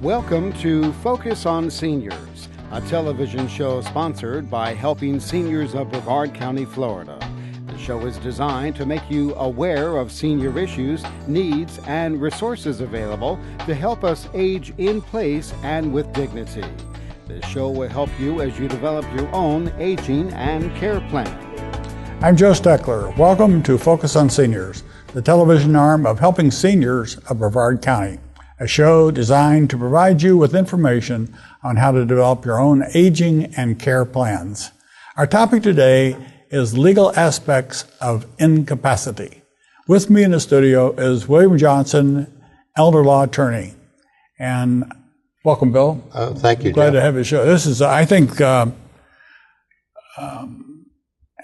Welcome to Focus on Seniors, a television show sponsored by Helping Seniors of Brevard County, Florida. The show is designed to make you aware of senior issues, needs, and resources available to help us age in place and with dignity. This show will help you as you develop your own aging and care plan. I'm Joe Steckler. Welcome to Focus on Seniors, the television arm of Helping Seniors of Brevard County, a show designed to provide you with information on how to develop your own aging and care plans. Our topic today is legal aspects of incapacity. With me in the studio is William Johnson, elder law attorney. And welcome, Bill. Thank you, Glad Jeff. to have you show. This is, I think,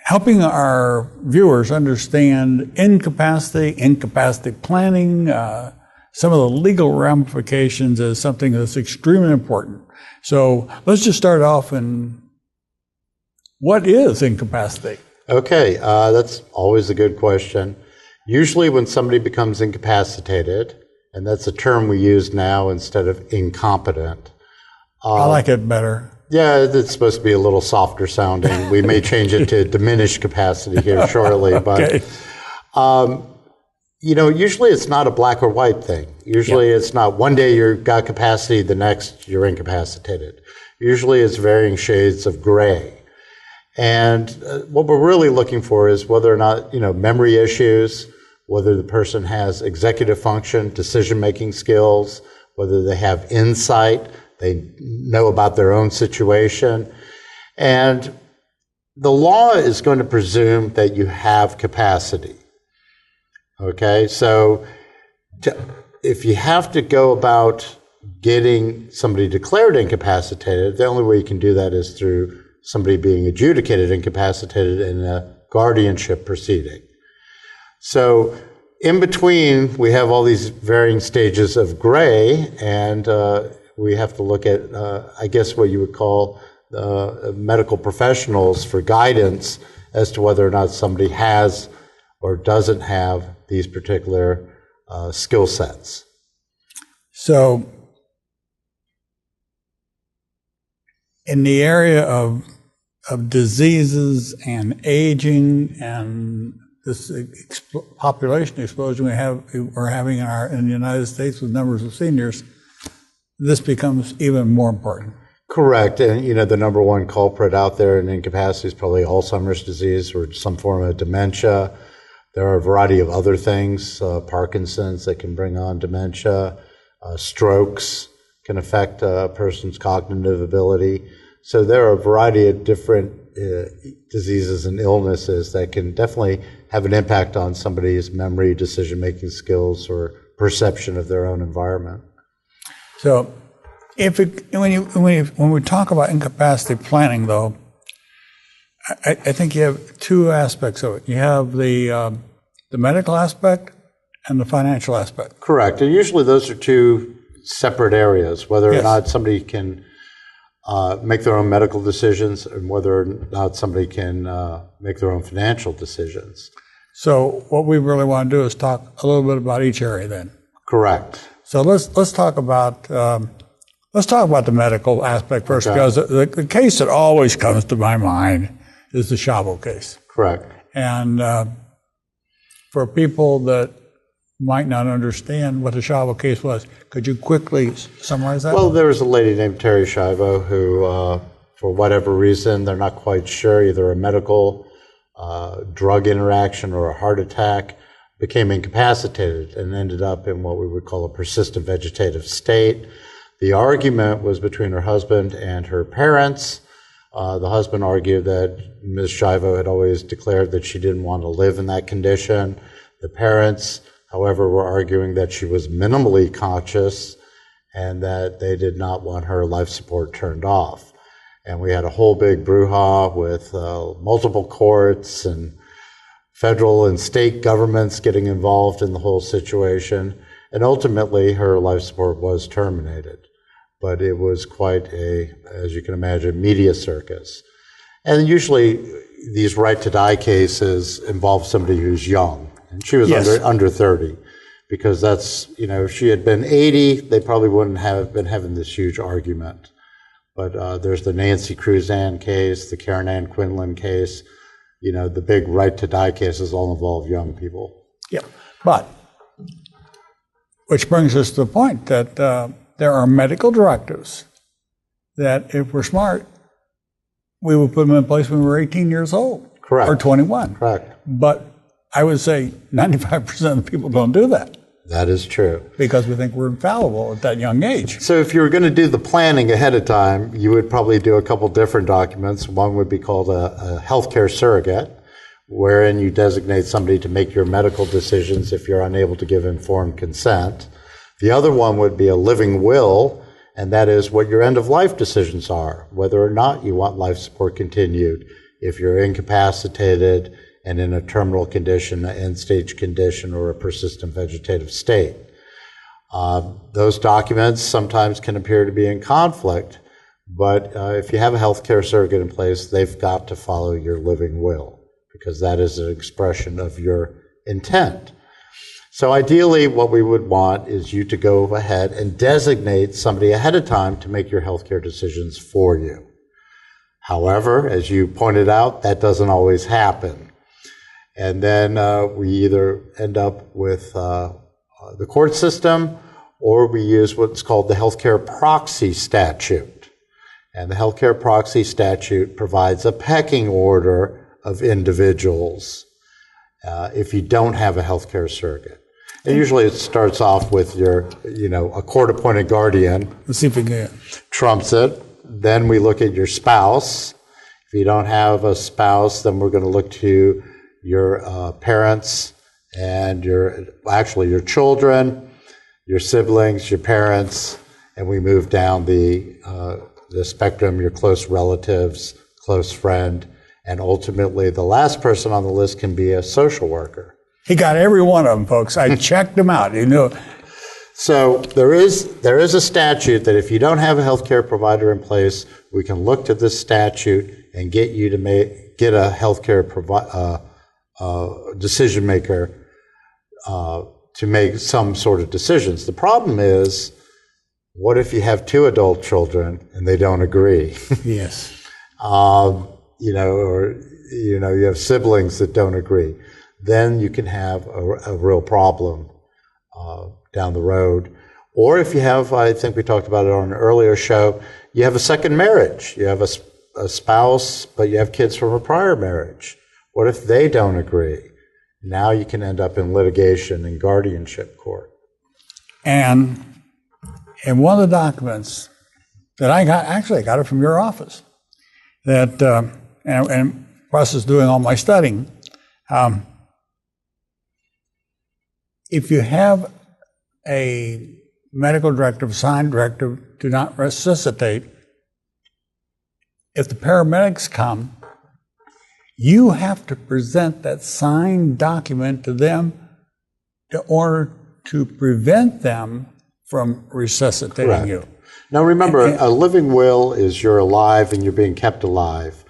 helping our viewers understand incapacity planning, some of the legal ramifications is something that's extremely important. So let's just start off and what is incapacity? Okay, that's always a good question. Usually when somebody becomes incapacitated, and that's a term we use now instead of incompetent. I like it better. Yeah, it's supposed to be a little softer sounding. We may change it to diminished capacity here shortly, Okay. but usually it's not a black or white thing. Usually it's not one day you've got capacity, the next you're incapacitated. Usually it's varying shades of gray. And what we're really looking for is whether or not, memory issues, whether the person has executive function, decision-making skills, whether they have insight, they know about their own situation. And the law is going to presume that you have capacity. Okay, so if you have to go about getting somebody declared incapacitated, the only way you can do that is through somebody being adjudicated incapacitated in a guardianship proceeding. So in between, we have all these varying stages of gray, and we have to look at, what you would call medical professionals for guidance as to whether or not somebody has or doesn't have these particular skill sets. So in the area of diseases and aging and this population explosion we're having in the United States with numbers of seniors, this becomes even more important. Correct. And, the number one culprit out there in incapacity is probably Alzheimer's disease or some form of dementia. There are a variety of other things, Parkinson's that can bring on dementia, strokes can affect a person's cognitive ability. So there are a variety of different diseases and illnesses that can definitely have an impact on somebody's memory, decision-making skills, or perception of their own environment. So when we talk about incapacity planning, though, I think you have two aspects of it. You have the medical aspect and the financial aspect. Correct. And usually those are two separate areas, whether or not somebody can make their own medical decisions and whether or not somebody can make their own financial decisions. So what we really want to do is talk a little bit about each area then. Correct. So let's talk about the medical aspect first, because the case that always comes to my mind is the Chavo case. Correct. And for people that might not understand what the Chavo case was, could you quickly summarize that? Well, there was a lady named Terry Schiavo who, for whatever reason, they're not quite sure, either a medical drug interaction or a heart attack, became incapacitated and ended up in what we would call a persistent vegetative state. The argument was between her husband and her parents. The husband argued that Ms. Schiavo had always declared that she didn't want to live in that condition. The parents, however, were arguing that she was minimally conscious and that they did not want her life support turned off. And we had a whole big brouhaha with multiple courts and federal and state governments getting involved in the whole situation. And ultimately, her life support was terminated. But it was quite a, as you can imagine, media circus. And usually these right to die cases involve somebody who's young. And she was under 30. because that's, if she had been 80, they probably wouldn't have been having this huge argument. But there's the Nancy Cruzan case, the Karen Ann Quinlan case, the big right to die cases all involve young people. Yeah, but which brings us to the point that there are medical directives that if we're smart, we would put them in place when we were 18 years old. Correct. Or 21. Correct. But I would say 95% of the people don't do that. That is true. Because we think we're infallible at that young age. So if you were going to do the planning ahead of time, you would probably do a couple different documents. One would be called a healthcare surrogate, wherein you designate somebody to make your medical decisions if you're unable to give informed consent. The other one would be a living will, and that is what your end-of-life decisions are, whether or not you want life support continued, if you're incapacitated and in a terminal condition, an end-stage condition, or a persistent vegetative state. Those documents sometimes can appear to be in conflict, but if you have a healthcare surrogate in place, they've got to follow your living will, because that is an expression of your intent. So ideally, what we would want is you to go ahead and designate somebody ahead of time to make your healthcare decisions for you. However, as you pointed out, that doesn't always happen. And then we either end up with the court system, or we use what's called the healthcare proxy statute. And the healthcare proxy statute provides a pecking order of individuals if you don't have a healthcare surrogate. And usually it starts off with your, a court-appointed guardian. Let's see if we can. Trumps it. Then we look at your spouse. If you don't have a spouse, then we're going to look to your parents and your children, your siblings, your parents, and we move down the spectrum, your close relatives, close friend, and ultimately the last person on the list can be a social worker. He got every one of them, folks. I checked them out. So there is a statute that if you don't have a healthcare provider in place, we can look to this statute and get you to get a healthcare decision maker to make some sort of decisions. The problem is, what if you have two adult children and they don't agree? Yes. Or you have siblings that don't agree. Then you can have a real problem down the road. Or if you have, I think we talked about it on an earlier show, you have a second marriage. You have a spouse, but you have kids from a prior marriage. What if they don't agree? Now you can end up in litigation in guardianship court. And in one of the documents that I got it from your office, that and process doing all my studying. If you have a medical directive, signed directive, do not resuscitate, if the paramedics come, you have to present that signed document to them in order to prevent them from resuscitating Correct. You. Now remember, a living will is you're alive and you're being kept alive,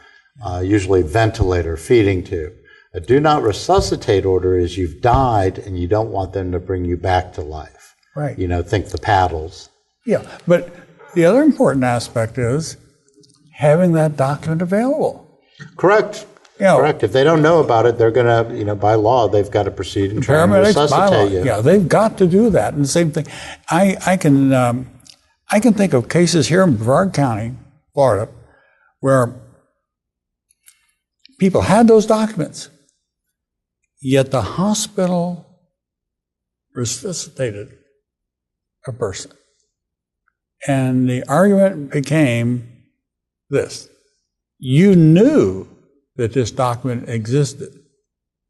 usually ventilator, feeding tube. A do not resuscitate order is you've died and you don't want them to bring you back to life. Right. Think the paddles. Yeah, but the other important aspect is having that document available. Correct. Correct. If they don't know about it, they're going to, by law, they've got to proceed and try and resuscitate you. Yeah, they've got to do that. And the same thing, I can think of cases here in Brevard County, Florida, where people had those documents, yet the hospital resuscitated a person. And the argument became this: you knew that this document existed.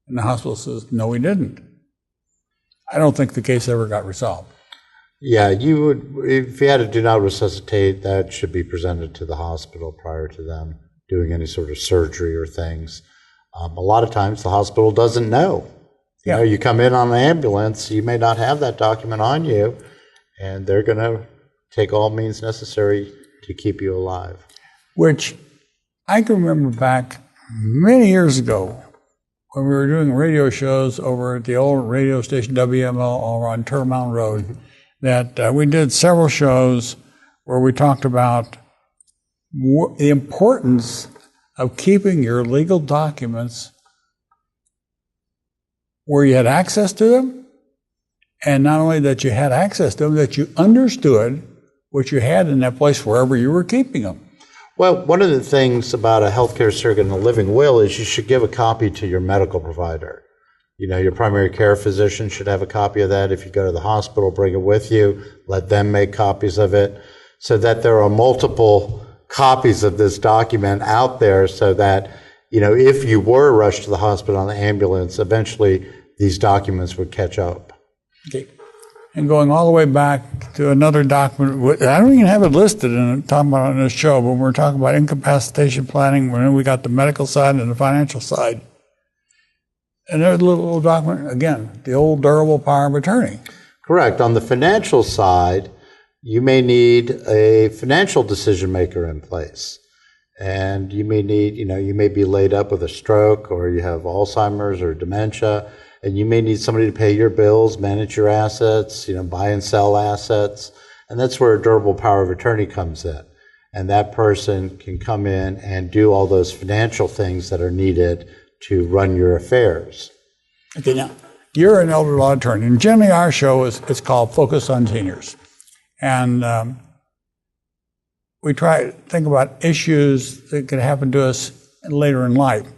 And the hospital says, no, we didn't. I don't think the case ever got resolved. Yeah, you would, if you had to do not resuscitate, that should be presented to the hospital prior to them doing any sort of surgery or things. A lot of times the hospital doesn't know. You come in on an ambulance, you may not have that document on you, and they're going to take all means necessary to keep you alive. Which I can remember back many years ago when we were doing radio shows over at the old radio station WML over on Turtle Mountain Road, that we did several shows where we talked about the importance of keeping your legal documents where you had access to them, and not only that you had access to them, that you understood what you had in that place wherever you were keeping them. Well, one of the things about a healthcare surrogate and a living will is you should give a copy to your medical provider. You know, your primary care physician should have a copy of that. If you go to the hospital, bring it with you, let them make copies of it, so that there are multiple copies of this document out there, so that, you know, if you were rushed to the hospital on the ambulance, eventually these documents would catch up. Okay. And going all the way back to another document, I don't even have it listed in talking about on this show, but we're talking about incapacitation planning. When we got the medical side and the financial side, and there's a little document again, the old durable power of attorney. Correct. On the financial side, you may need a financial decision maker in place, and you may need, you know, you may be laid up with a stroke, or you have Alzheimer's or dementia. And you may need somebody to pay your bills, manage your assets, you know, buy and sell assets. And that's where a durable power of attorney comes in. And that person can come in and do all those financial things that are needed to run your affairs. Okay, now, you're an elder law attorney, and generally our show is called Focus on Seniors. And we try to think about issues that could happen to us later in life.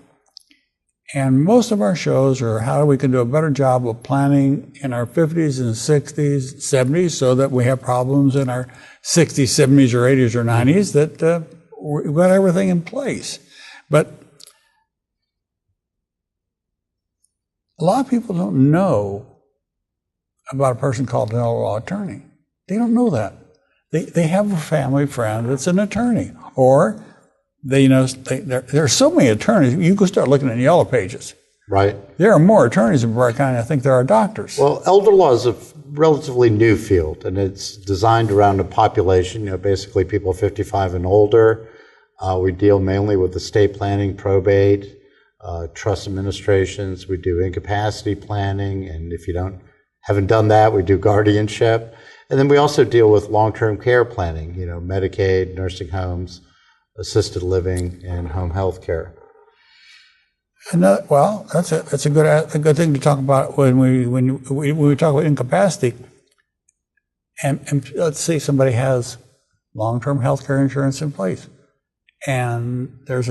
And most of our shows are how we can do a better job of planning in our 50s and 60s, 70s, so that we have problems in our 60s, 70s, or 80s, or 90s, that we've got everything in place. But a lot of people don't know about a person called an elder law attorney. They don't know that. They have a family friend that's an attorney, or there are so many attorneys. You can start looking in the yellow pages. Right. There are more attorneys in Brevard County, I think, there are doctors. Well, elder law is a relatively new field, and it's designed around a population, you know, basically people 55 and older. We deal mainly with estate planning, probate, trust administrations. We do incapacity planning, and if you haven't done that, we do guardianship. And then we also deal with long-term care planning, you know, Medicaid, nursing homes, assisted living, and home health care. And well, that's a good thing to talk about when we talk about incapacity. And let's say somebody has long-term health care insurance in place, and there's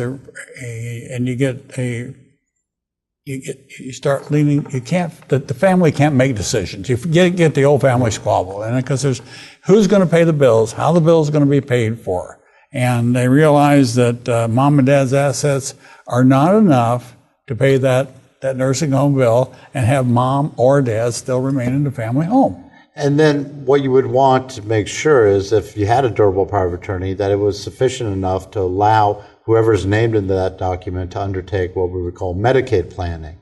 you start leaning. The family can't make decisions. You get the old family squabble, and because there's who's going to pay the bills, how the bills are going to be paid for. And they realize that mom and dad's assets are not enough to pay that nursing home bill and have mom or dad still remain in the family home. And then what you would want to make sure is, if you had a durable power of attorney, that it was sufficient enough to allow whoever's named in that document to undertake what we would call Medicaid planning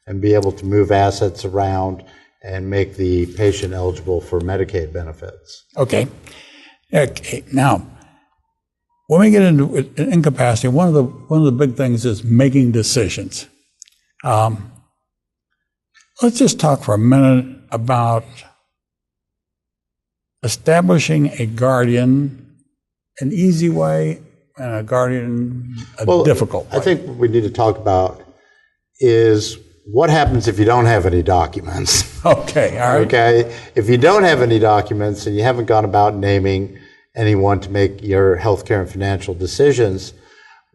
and be able to move assets around and make the patient eligible for Medicaid benefits. Okay. Now, when we get into incapacity, one of the big things is making decisions. Let's just talk for a minute about establishing a guardian, an easy way, and a guardian, difficult way. I think what we need to talk about is what happens if you don't have any documents. Okay, all right. Okay, if you don't have any documents and you haven't gone about naming anyone to make your healthcare and financial decisions,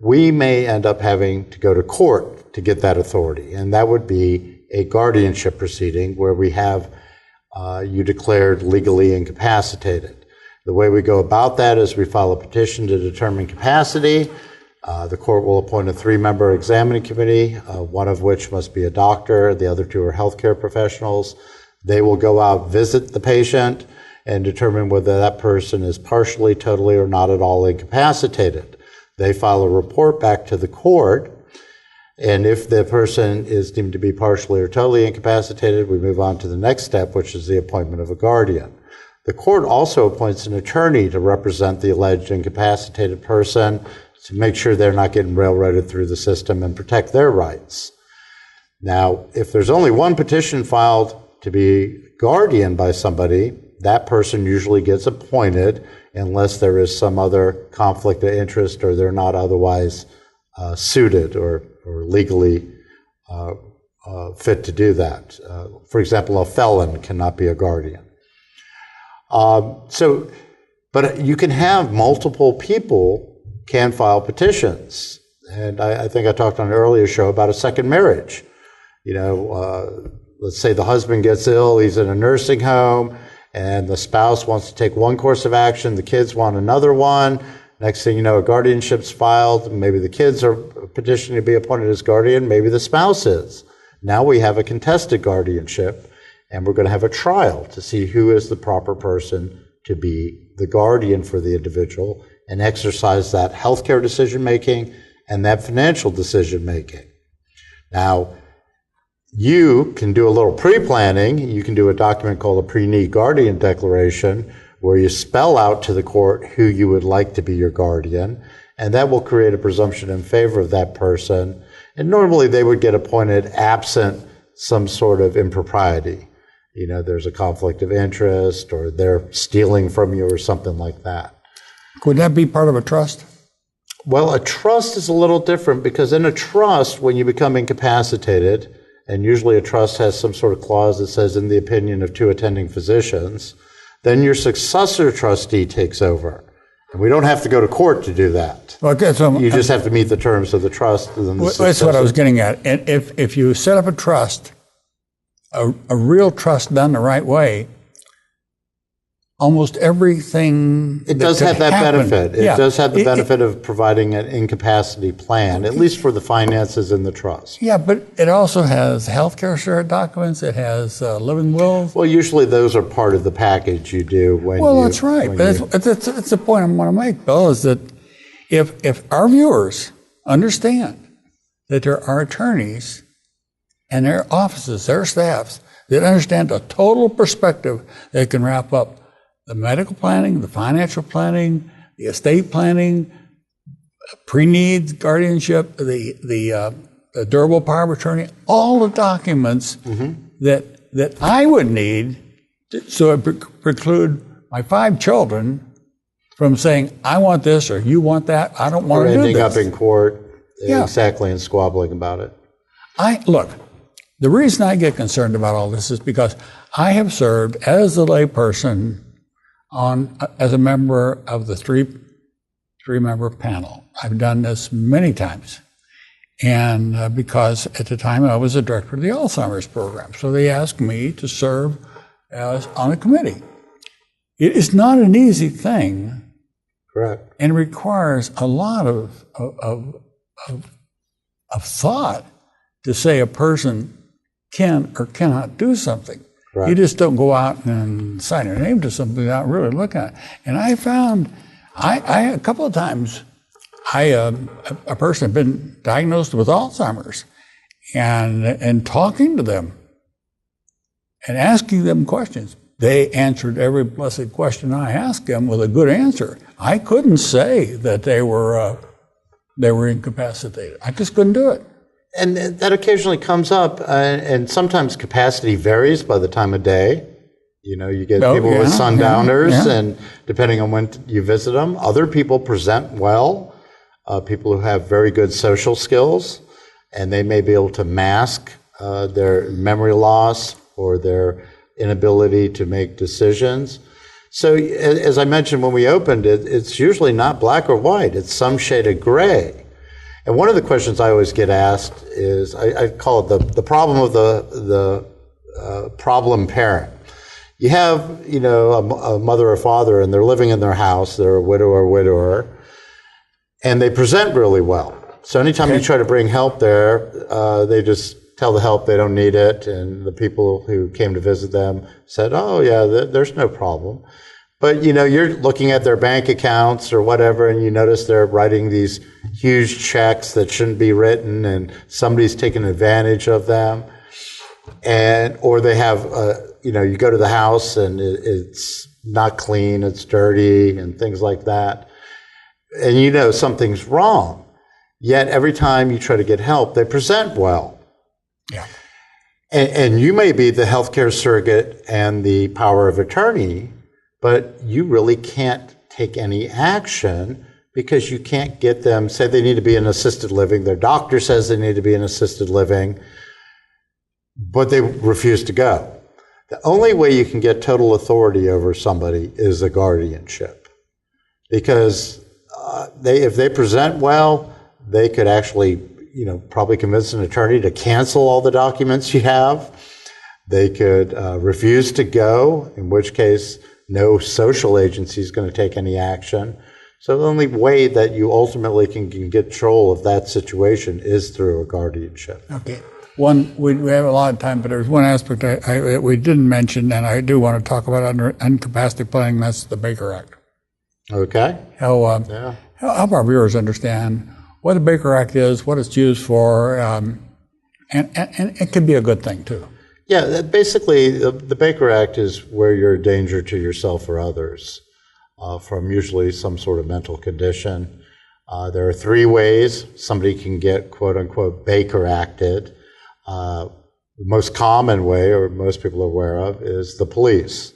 we may end up having to go to court to get that authority. And that would be a guardianship proceeding where we have you declared legally incapacitated. The way we go about that is we file a petition to determine capacity. The court will appoint a 3-member examining committee, one of which must be a doctor, the other 2 are healthcare professionals. They will go out, visit the patient, and determine whether that person is partially, totally, or not at all incapacitated. They file a report back to the court, and if the person is deemed to be partially or totally incapacitated, we move on to the next step, which is the appointment of a guardian. The court also appoints an attorney to represent the alleged incapacitated person to make sure they're not getting railroaded through the system and protect their rights. Now, if there's only one petition filed to be guardian by somebody, that person usually gets appointed unless there is some other conflict of interest or they're not otherwise suited or legally fit to do that. For example, a felon cannot be a guardian. But you can have multiple people can file petitions. And I think I talked on an earlier show about a second marriage. Let's say the husband gets ill, he's in a nursing home, and the spouse wants to take one course of action, the kids want another one. Next thing you know, a guardianship's filed, maybe the kids are petitioning to be appointed as guardian, maybe the spouse is. Now we have a contested guardianship, and we're going to have a trial to see who is the proper person to be the guardian for the individual and exercise that healthcare decision-making and that financial decision-making. Now, you can do a little pre-planning. You can do a document called a pre-need guardian declaration where you spell out to the court who you would like to be your guardian, and that will create a presumption in favor of that person. And normally they would get appointed absent some sort of impropriety. There's a conflict of interest or they're stealing from you or something like that. Could that be part of a trust? Well, a trust is a little different because in a trust, when you become incapacitated, and usually a trust has some sort of clause that says, in the opinion of two attending physicians, then your successor trustee takes over. And we don't have to go to court to do that. Okay, so you just have to meet the terms of the trust. And then that's what I was getting at. And if you set up a trust, a real trust done the right way, almost everything it does have that benefit. It does have the benefit of providing an incapacity plan, at least for the finances in the trust. Yeah, but it also has healthcare share documents. It has living wills. Well, usually those are part of the package you do when. Well, that's right. But that's the point I want to make, Bill, is that if our viewers understand that there are attorneys and their offices, their staffs that understand the total perspective, they can wrap up the medical planning, the financial planning, the estate planning, pre-needs guardianship, the durable power of attorney, all the documents that I would need so it preclude my 5 children from saying, I want this or you want that, I don't want to do this. Or ending up in court, exactly, and squabbling about it. Look, the reason I get concerned about all this is because I have served as a layperson as a member of the three-member panel. I've done this many times. And because at the time I was a director of the Alzheimer's program. So they asked me to serve on a committee. It is not an easy thing. Correct. And requires a lot of thought to say a person can or cannot do something. Right. You just don't go out and sign your name to something without really looking at it. And I found, a couple of times, a person had been diagnosed with Alzheimer's, and talking to them and asking them questions. They answered every blessed question I asked them with a good answer. I couldn't say that they were incapacitated. I just couldn't do it. And that occasionally comes up, and sometimes capacity varies by the time of day. You get people with sundowners, and depending on when you visit them, other people present well, people who have very good social skills, and they may be able to mask their memory loss or their inability to make decisions. So, as I mentioned when we opened it, it's usually not black or white. It's some shade of gray. And one of the questions I always get asked is, I call it the problem of the problem parent. You have, a mother or father, and they're living in their house, they're a widow or widower, and they present really well. So anytime you try to bring help there, they just tell the help they don't need it, and the people who came to visit them said, oh yeah, there's no problem. But, you're looking at their bank accounts or whatever, and you notice they're writing these huge checks that shouldn't be written, and somebody's taking advantage of them. Or they have, you go to the house and it's not clean, it's dirty, and things like that. And something's wrong. Yet every time you try to get help, they present well. Yeah. And you may be the healthcare surrogate and the power of attorney, but you really can't take any action because you can't get them, say they need to be in assisted living, their doctor says they need to be in assisted living, but they refuse to go. The only way you can get total authority over somebody is a guardianship, because if they present well, they could actually, probably convince an attorney to cancel all the documents you have. They could refuse to go, in which case no social agency is going to take any action. So the only way that you ultimately can get control of that situation is through a guardianship. Okay. We have a lot of time, but there's one aspect we didn't mention, and I do want to talk about under incapacity planning. That's the Baker Act. Okay. Help our viewers understand what the Baker Act is, what it's used for, and it can be a good thing too. Yeah, basically the Baker Act is where you're a danger to yourself or others from usually some sort of mental condition. There are 3 ways somebody can get quote unquote Baker acted. The most common way, or most people are aware of, is the police,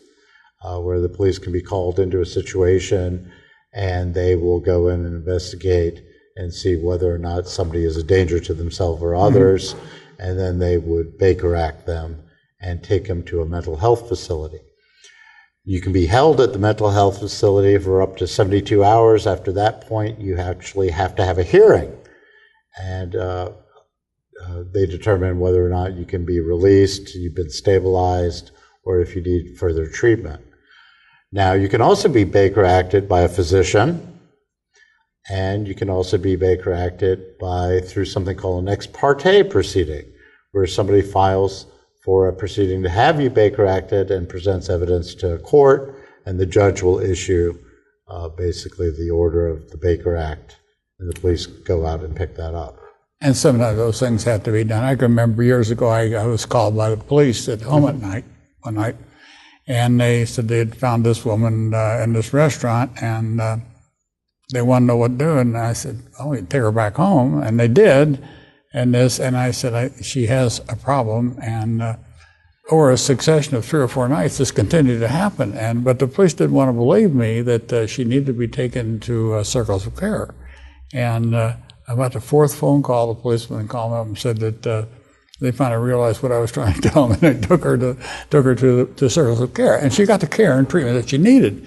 where the police can be called into a situation and they will go in and investigate and see whether or not somebody is a danger to themselves or others, and then they would Baker Act them and take them to a mental health facility. You can be held at the mental health facility for up to 72 hours. After that point, you actually have to have a hearing, and they determine whether or not you can be released, you've been stabilized, or if you need further treatment. Now, you can also be Baker acted by a physician, and you can also be Baker acted through something called an ex parte proceeding, where somebody files for a proceeding to have you Baker acted and presents evidence to a court, and the judge will issue basically the order of the Baker Act, and the police go out and pick that up. And sometimes those things have to be done. I can remember years ago I was called by the police at home at night, one night, and they said they had found this woman in this restaurant, and they wanted to know what to do, and I said, "Oh, you take her back home," and they did. And I said, she has a problem, and over a succession of 3 or 4 nights, this continued to happen. But the police didn't want to believe me that she needed to be taken to circles of care. And about the 4th phone call, the policeman called me up and said that they finally realized what I was trying to tell them, and they took her to circles of care, and she got the care and treatment that she needed.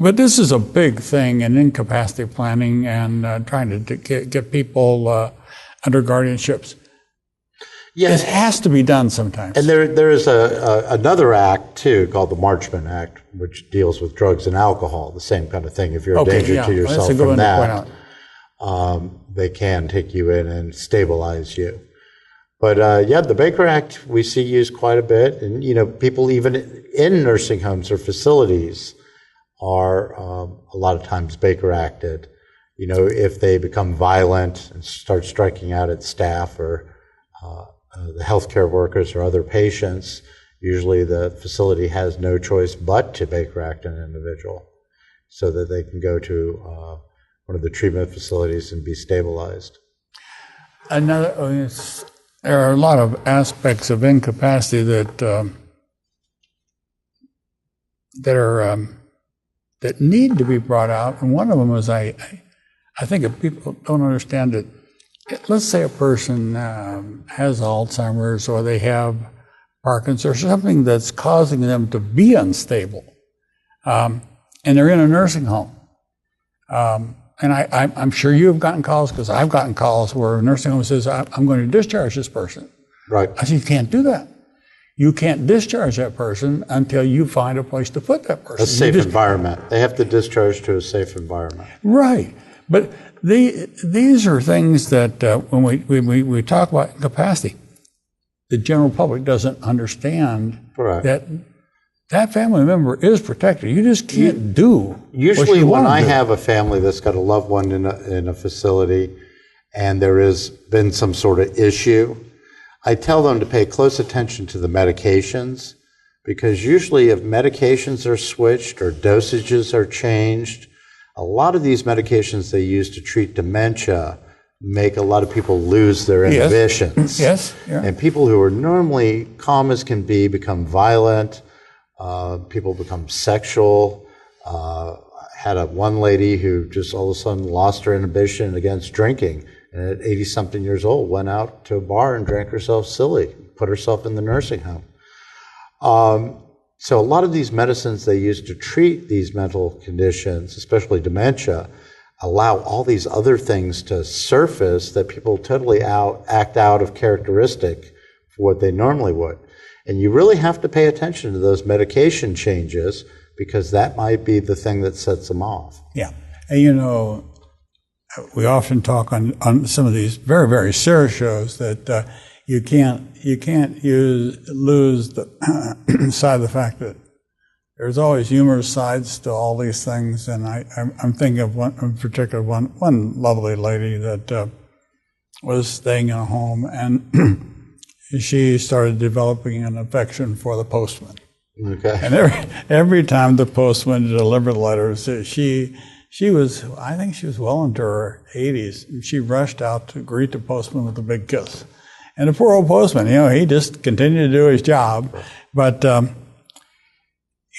But this is a big thing in incapacity planning and trying to get people under guardianships. Yes. It has to be done sometimes. And there is another act, too, called the Marchman Act, which deals with drugs and alcohol, the same kind of thing. If you're a danger to yourself from that, they can take you in and stabilize you. But the Baker Act we see used quite a bit. And, people even in nursing homes or facilities are a lot of times Baker acted. If they become violent and start striking out at staff or the healthcare workers or other patients, usually the facility has no choice but to Baker act an individual so that they can go to one of the treatment facilities and be stabilized. There are a lot of aspects of incapacity that need to be brought out, and one of them is I think if people don't understand it, let's say a person has Alzheimer's or they have Parkinson's or something that's causing them to be unstable, and they're in a nursing home. And I'm sure you've gotten calls, because I've gotten calls where a nursing home says, I'm going to discharge this person. Right. I said, you can't do that. You can't discharge that person until you find a place to put that person. A safe environment. They have to discharge to a safe environment. Right. But these are things that when we talk about incapacity, the general public doesn't understand that family member is protected. You just can't do Usually when I have a family that's got a loved one in a facility and there has been some sort of issue, I tell them to pay close attention to the medications, because usually if medications are switched or dosages are changed, a lot of these medications they use to treat dementia make a lot of people lose their inhibitions. Yes. Yeah. And people who are normally calm as can be become violent. People become sexual. Had one lady who just all of a sudden lost her inhibition against drinking, and at 80-something years old went out to a bar and drank herself silly, put herself in the nursing home. So a lot of these medicines they use to treat these mental conditions, especially dementia, allow all these other things to surface that people totally act out of characteristic for what they normally would. And you really have to pay attention to those medication changes, because that might be the thing that sets them off. Yeah. And you know, we often talk on some of these very, very serious shows that you can't lose the side of the fact that there's always humorous sides to all these things. And I'm thinking of one in particular, one lovely lady that was staying in a home, and she started developing an affection for the postman. Okay. And every time the postman delivered letters, she was, I think she was well into her 80s. She rushed out to greet the postman with a big kiss. And the poor old postman, you know, he just continued to do his job. But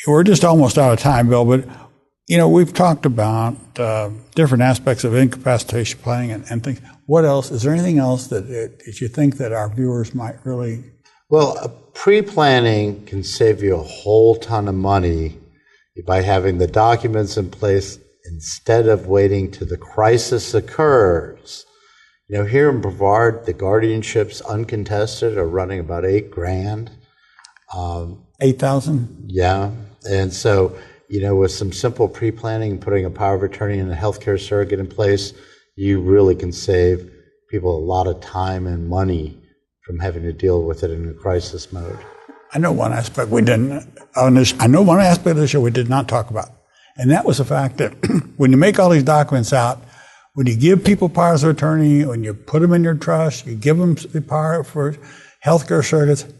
we're just almost out of time, Bill. But, you know, we've talked about different aspects of incapacitation planning and things. What else? Is there anything else that you think that our viewers might really... Well, pre-planning can save you a whole ton of money by having the documents in place instead of waiting till the crisis occurs. You know, here in Brevard, the guardianships uncontested are running about $8,000. 8,000? Yeah. And so, you know, with some simple pre-planning and putting a power of attorney and a healthcare surrogate in place, you really can save people a lot of time and money from having to deal with it in a crisis mode. I know one aspect we didn't. I know one aspect of the show we did not talk about, and that was the fact that when you make all these documents out, when you give people powers of attorney, when you put them in your trust, you give them the power for healthcare surrogates,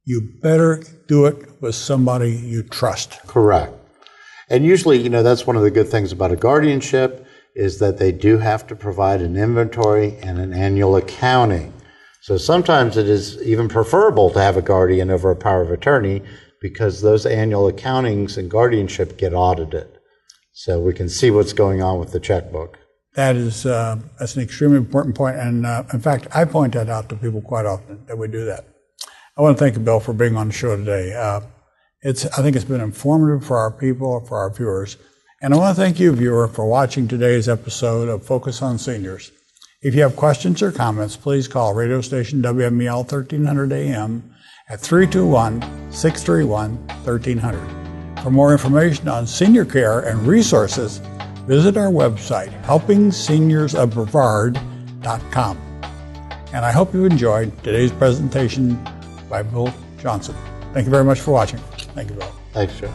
you better do it with somebody you trust. Correct. And usually, you know, that's one of the good things about a guardianship is that they do have to provide an inventory and an annual accounting. So sometimes it is even preferable to have a guardian over a power of attorney, because those annual accountings and guardianship get audited. So we can see what's going on with the checkbook. That's an extremely important point. And in fact, I point that out to people quite often that we do that. I want to thank you, Bill, for being on the show today. I think it's been informative for our people, for our viewers. And I want to thank you, viewer, for watching today's episode of Focus on Seniors. If you have questions or comments, please call radio station WMEL 1300 AM at 321-631-1300. For more information on senior care and resources, visit our website, helpingseniorsof.brevard.com. And I hope you enjoyed today's presentation by Bill Johnson. Thank you very much for watching. Thank you, Bill. Thanks, Joe.